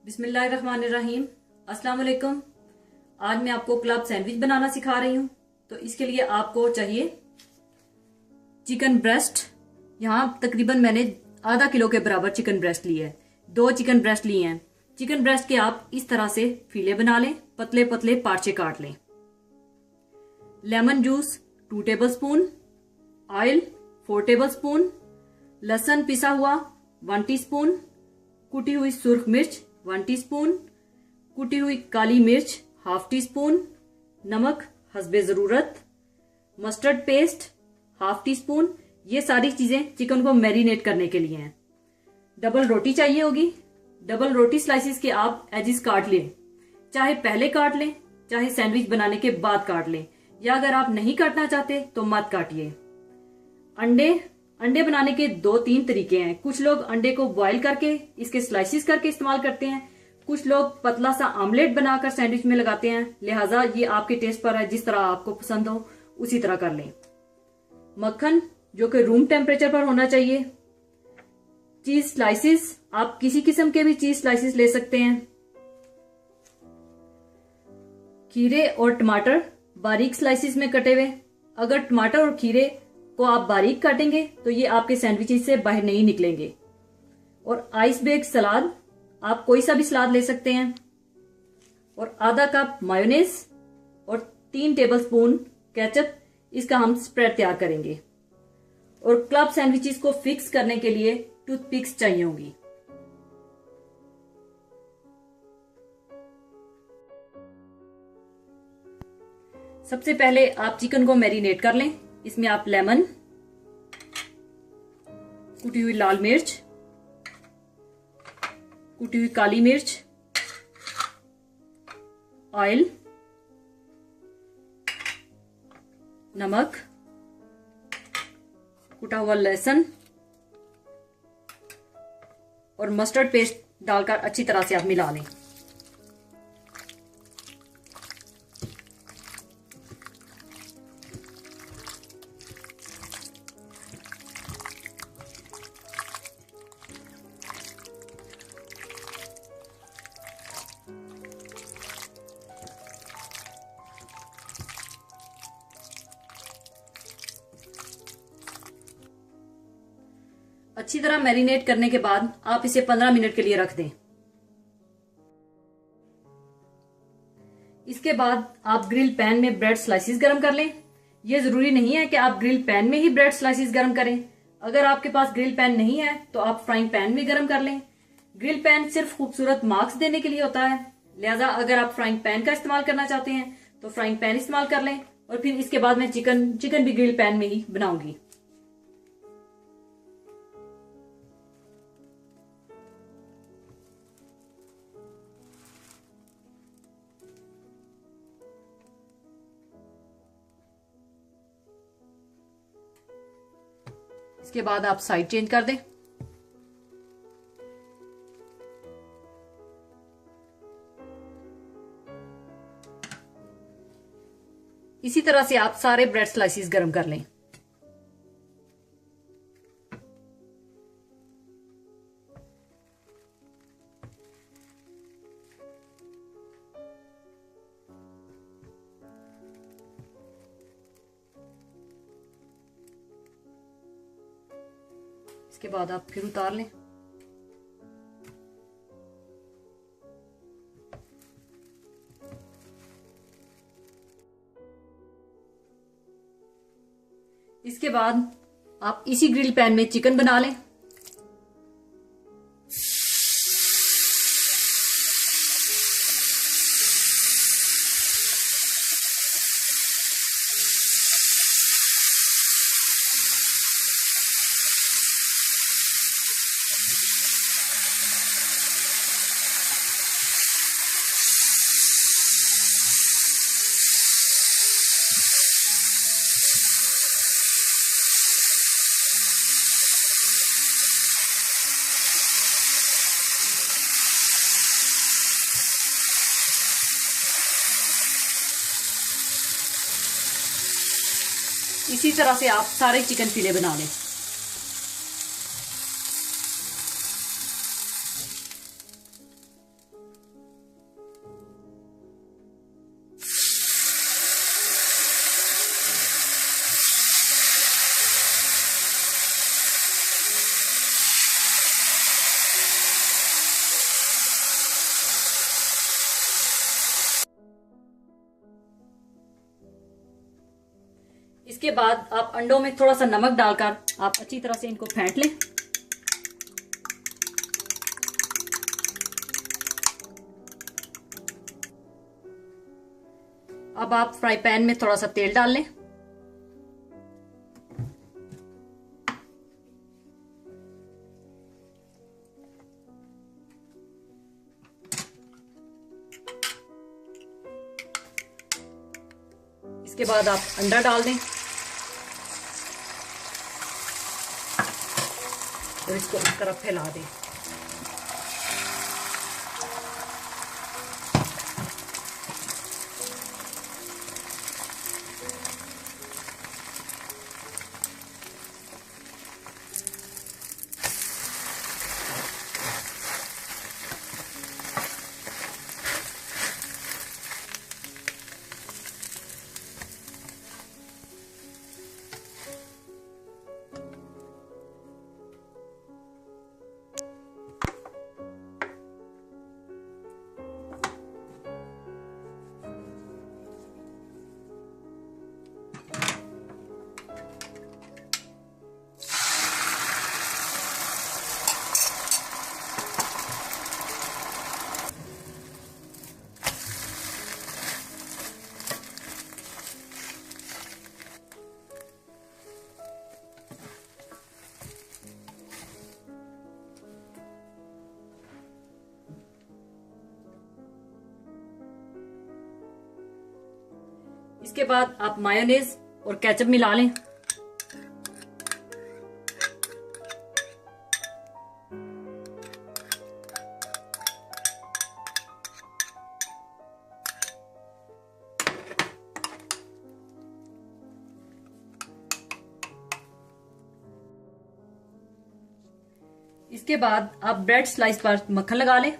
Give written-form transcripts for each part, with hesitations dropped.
बिस्मिल्लाहिर्रहमानिर्रहीम। अस्सलाम वालेकुम। आज मैं आपको क्लब सैंडविच बनाना सिखा रही हूँ। तो इसके लिए आपको चाहिए चिकन ब्रेस्ट। यहाँ तकरीबन मैंने आधा किलो के बराबर चिकन ब्रेस्ट लिया है। 2 चिकन ब्रेस्ट लिए हैं। चिकन ब्रेस्ट के आप इस तरह से फीले बना लें, पतले पतले पार्चे काट लें। Lemon juice 2 tablespoon, oil 4 tablespoon, लहसुन पिसा हुआ 1 टीस्पून, कुटी हुई सुर्ख मिर्च 1 टीस्पून, कुटी हुई काली मिर्च 1/2 टीस्पून, नमक हस्बे जरूरत, मस्टर्ड पेस्ट 1/2 टीस्पून। ये सारी चीजें चिकन को मैरिनेट करने के लिए हैं। डबल रोटी चाहिए होगी। डबल रोटी स्लाइसिस के आप एजिस काट लें, चाहे पहले काट लें चाहे सैंडविच बनाने के बाद काट लें, या अगर आप नहीं काटना चाहते तो मत काटिए। अंडे बनाने के 2-3 तरीके हैं। कुछ लोग अंडे को बॉईल करके इसके स्लाइसिस करके इस्तेमाल करते हैं, कुछ लोग पतला सा आमलेट बनाकर सैंडविच में लगाते हैं। लिहाजा ये आपके टेस्ट पर है, जिस तरह आपको पसंद हो उसी तरह कर लें। मक्खन जो कि रूम टेम्परेचर पर होना चाहिए। चीज स्लाइसिस, आप किसी किस्म के भी चीज स्लाइसिस ले सकते हैं। खीरे और टमाटर बारीक स्लाइसिस में कटे हुए। अगर टमाटर और खीरे को आप बारीक काटेंगे तो ये आपके सैंडविचेस से बाहर नहीं निकलेंगे। और आइस बेग सलाद, आप कोई सा भी सलाद ले सकते हैं। और आधा कप मायोनेज और 3 टेबलस्पून केचप, इसका हम स्प्रेड तैयार करेंगे। और क्लब सैंडविचेस को फिक्स करने के लिए टूथपिक्स चाहिए होंगी। सबसे पहले आप चिकन को मैरिनेट कर लें। इसमें आप लेमन, कुटी हुई लाल मिर्च, कुटी हुई काली मिर्च, ऑयल, नमक, कुटा हुआ लहसुन और मस्टर्ड पेस्ट डालकर अच्छी तरह से आप मिला लें। अच्छी तरह मैरिनेट करने के बाद आप इसे 15 मिनट के लिए रख दें। इसके बाद आप ग्रिल पैन में ब्रेड स्लाइसिस गरम कर लें। यह जरूरी नहीं है कि आप ग्रिल पैन में ही ब्रेड स्लाइसिस गरम करें। अगर आपके पास ग्रिल पैन नहीं है तो आप फ्राइंग पैन में गरम कर लें। ग्रिल पैन सिर्फ खूबसूरत मार्क्स देने के लिए होता है, लिहाजा अगर आप फ्राइंग पैन का इस्तेमाल करना चाहते हैं तो फ्राइंग पैन इस्तेमाल कर लें। और फिर इसके बाद मैं चिकन भी ग्रिल पैन में ही बनाऊंगी। इसके बाद आप साइड चेंज कर दें। इसी तरह से आप सारे ब्रेड स्लाइसिस गरम कर लें। इसके बाद आप फिर उतार लें। इसके बाद आप इसी ग्रिल पैन में चिकन बना लें। इसी तरह से आप सारे चिकन फिले बना लें। इसके बाद आप अंडों में थोड़ा सा नमक डालकर आप अच्छी तरह से इनको फेंट लें। अब आप फ्राई पैन में थोड़ा सा तेल डाल लें। इसके बाद आप अंडा डाल दें और इसको इस तरफ फैला दें। इसके बाद आप मायोनेज और केचप मिला लें। इसके बाद आप ब्रेड स्लाइस पर मक्खन लगा लें।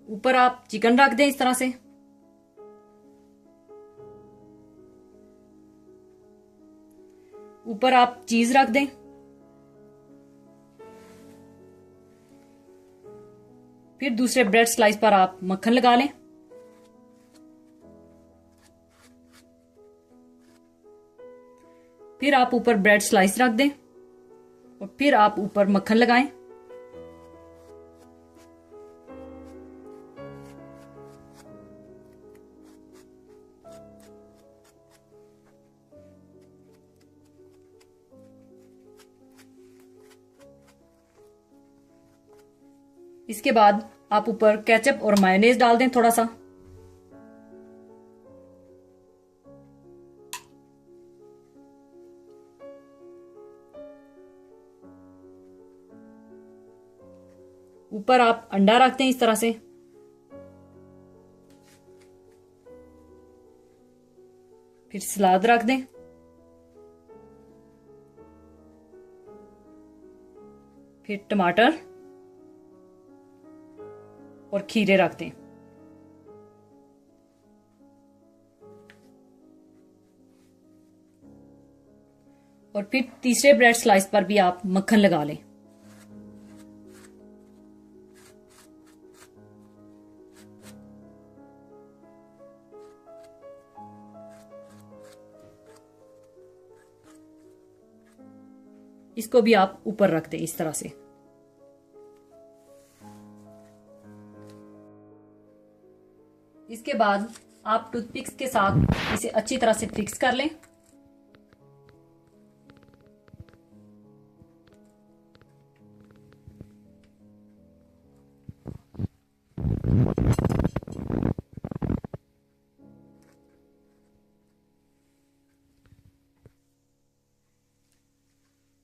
ऊपर आप चिकन रख दें इस तरह से। ऊपर आप चीज रख दें। फिर दूसरे ब्रेड स्लाइस पर आप मक्खन लगा लें। फिर आप ऊपर ब्रेड स्लाइस रख दें और फिर आप ऊपर मक्खन लगाएं। इसके बाद आप ऊपर केचप और मायोनेज डाल दें थोड़ा सा। ऊपर आप अंडा रख दें इस तरह से। फिर सलाद रख दें। फिर टमाटर और खीरे रख दें। और फिर तीसरे ब्रेड स्लाइस पर भी आप मक्खन लगा लें। इसको भी आप ऊपर रख दें इस तरह से। इसके बाद आप टूथपिक्स के साथ इसे अच्छी तरह से फिक्स कर लें।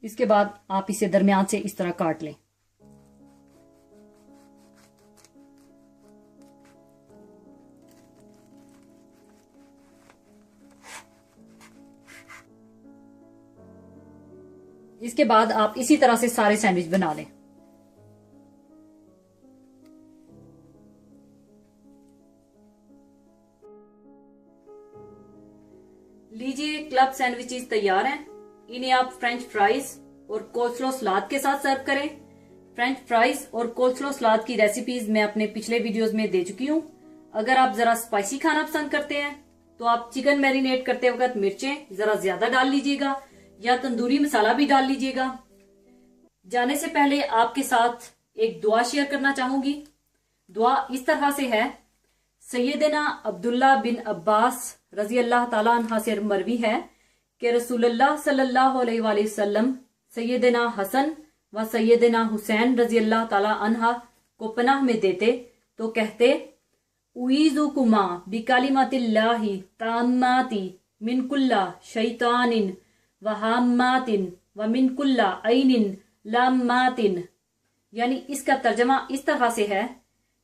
इसके बाद आप इसे दरमियान से इस तरह काट लें। इसके बाद आप इसी तरह से सारे सैंडविच बना लें। लीजिए, क्लब सैंडविचेस तैयार हैं। इन्हें आप फ्रेंच फ्राइज और कोल्स्लो सलाद के साथ सर्व करें। फ्रेंच फ्राइज और कोल्स्लो सलाद की रेसिपीज मैं अपने पिछले वीडियोस में दे चुकी हूँ। अगर आप जरा स्पाइसी खाना पसंद करते हैं तो आप चिकन मैरिनेट करते वक्त मिर्चें जरा ज्यादा डाल लीजिएगा या तंदूरी मसाला भी डाल लीजिएगा। जाने से पहले आपके साथ एक दुआ शेयर करना चाहूंगी। दुआ इस तरह से है, सैयदना अब्दुल्ला बिन अब्बास रजी अल्लाह ताला अन्हा से मरवी है कि रसूलुल्लाह सल्लल्लाहु अलैहि वसल्लम सैयदना हसन व सैयदना हुसैन रजी अल्लाह ताला अन्हा को पनाह में देते तो कहते, उईज़ुकुमा बिकालिमातिल्लाहि ताम्माति मिन कुल्ला शैतानिन व हाम्मातिन व मिन कुल्ला ऐनिन लाम्मातिन। यानी इसका तर्जमा इस तरह से है,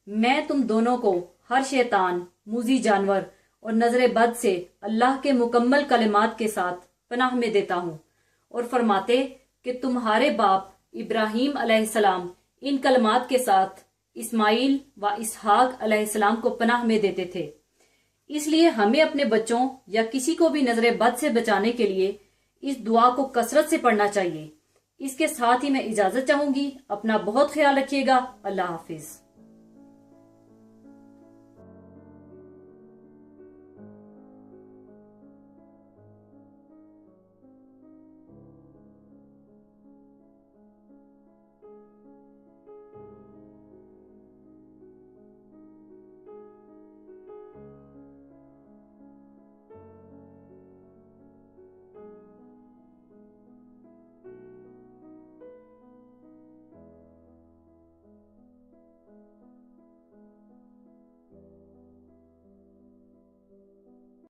मैं तुम दोनों को हर शैतान, मूजी जानवर और नजर बद से अल्लाह के मुकम्मल कलिमात के साथ पनाह में देता हूँ। और फरमाते कि तुम्हारे बाप इब्राहीम अलैहिस्सलाम इन कलिमात के साथ इस्माइल व इसहाक अलैहिस्सलाम को पनाह में देते थे। इसलिए हमें अपने बच्चों या किसी को भी नजर बद से बचाने के लिए इस दुआ को कसरत से पढ़ना चाहिए। इसके साथ ही मैं इजाजत चाहूंगी। अपना बहुत ख्याल रखिएगा। अल्लाह हाफिज।